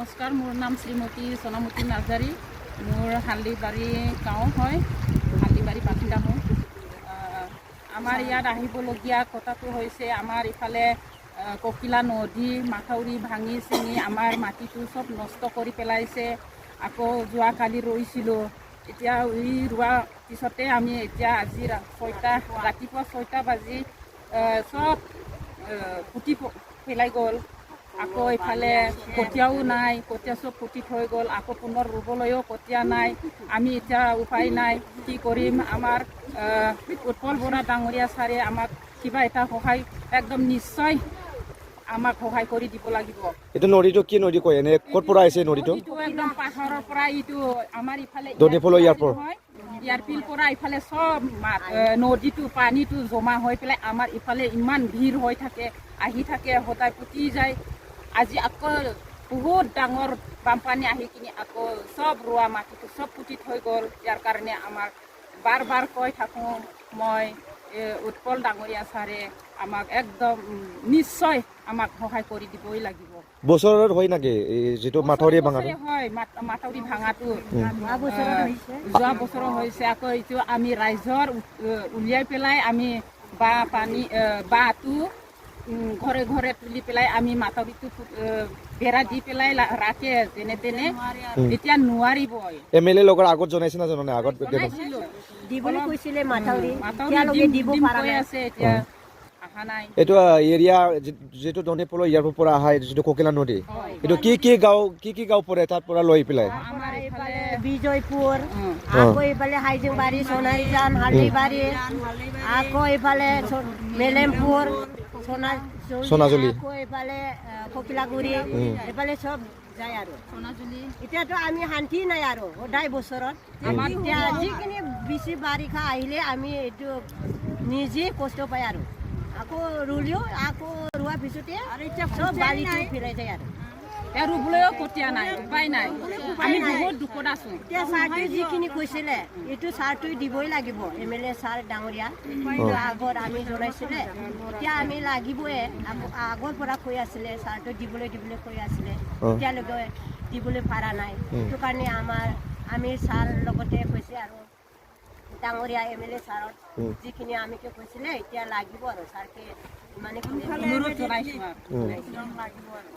নমস্কাৰ, মোৰ নাম শ্ৰীমতী সোণামতী নাৰ্জাৰী। মোৰ হালদিবাৰী গাঁও হয়, হালদিবাৰী বাসিন্দা হয়। আমাৰ ইয়াত আহিবলগীয়া কথাটো হৈছে, আমাৰ ইফালে ককিলা নদী মাথাউৰি ভাঙি চিঙি আমাৰ মাটিটো চব নষ্ট কৰি পেলাইছে। আকৌ যোৱাকালি ৰুইছিলোঁ, এতিয়া ৰোৱা পিছতে আমি এতিয়া আজি ৰাতিপুৱা 6টা বাজি চব পুতি পেলাই গ'ল। আকৌ ইফালে কঠীয়াও নাই, কঠীয়া চব পুতি থৈ গ'ল। আকৌ পুনৰ ৰুবলৈও কঠীয়া নাই। আমি এতিয়া উপায় নাই, কি কৰিম। আমাৰ উৎপল বৰা ডাঙৰীয়া ছাৰে আমাক কিবা এটা সহায় একদম নিশ্চয় আমাক সহায় কৰি দিব লাগিব। এইটো নদীটো কি নদী কয়, এনে ক'ৰ পৰা আহিছে নদীটো? একদম পাহাৰৰ পৰা এইটো আমাৰ ইফালে ইয়াৰ পিল পৰা ইফালে চব নদীটো পানীটো জমা হৈ পেলাই আমাৰ ইফালে ইমান ভিৰ হৈ থাকে, আহি থাকে, সদায় পুতি যায়। আজি আকৌ বহুত ডাঙৰ বানপানী আহি কিনি আকৌ চব ৰোৱা মাটিটো চব পুতি থৈ গ'ল। ইয়াৰ কাৰণে আমাৰ বাৰ বাৰ কৈ থাকোঁ মই, উৎপল ডাঙৰীয়া ছাৰে আমাক একদম নিশ্চয় আমাক সহায় কৰি দিবই লাগিব। বছৰত হয় নেকি যিটো মাথাউৰি ভাঙাটো? হয়, মাথাউৰি ভাঙাটো যোৱা বছৰ হৈছে। আকৌ এইটো আমি ৰাইজৰ উলিয়াই পেলাই আমি বাঁহটো ঘৰে ঘৰে তুলি পেলাই আমি মাথাউৰিটো বেৰা দি পেলাই ৰাখে যেনে তেনে। এতিয়া নোৱাৰিবই। MLA লগত আগত জনাইছে না জনা নাই? আগত দিবলৈ কৈছিলে মাথাউৰি দিব পৰা আছে, এতিয়া অহা নাই। এইটো এৰিয়া যিটো ধনীপলৰ ইয়াৰ পৰা আহা যিটো ককিলা নদী, এইটো কি গাঁও পৰে তাৰ পৰা লৈ পেলাই? আমাৰ এইফালে বিজয়পুৰ, আকৌ এইফালে হাইজংবাৰী, সোণাৰীজান, হালদিবাৰী, আকৌ এইফালে মেলেমপুৰ, সোনাজুলি, আকৌ এইফালে ককিলাগুৰি, এইফালে চব যায় আৰু সোনাজুলি। এতিয়াতো আমি শান্তি নাই আৰু সদায় বছৰত আমাৰ এতিয়া যিখিনি বেছি বাৰিষা আহিলে আমি এইটো নিজে কষ্ট পাই আৰু আকৌ ৰুলেও আকৌ ৰোৱাৰ পিছতে চব বাৰীটো ফিৰাই যায় আৰু ৰুবলৈও কঠীয়া নাই, উপায় নাই। আমি বহুত দুখত আছো। এতিয়া ছাৰটোৱে যিখিনি কৈছিলে এইটো ছাৰটোৱে দিবই লাগিব। MLA ছাৰ ডাঙৰীয়া আগত আমি জনাইছিলে, এতিয়া আমি লাগিবই। আগৰ পৰা কৈ আছিলে ছাৰটো দিবলৈ কৈ আছিলে, এতিয়ালৈকে দিবলৈ পৰা নাই। সেইটো কাৰণে আমি ছাৰ লগতে কৈছে আৰু ডাঙৰীয়া MLA ছাৰক যিখিনি আমি কৈছিলে এতিয়া লাগিব আৰু ছাৰকে মানে অনুৰোধ জনাইছোঁ আৰু লাগিব আৰু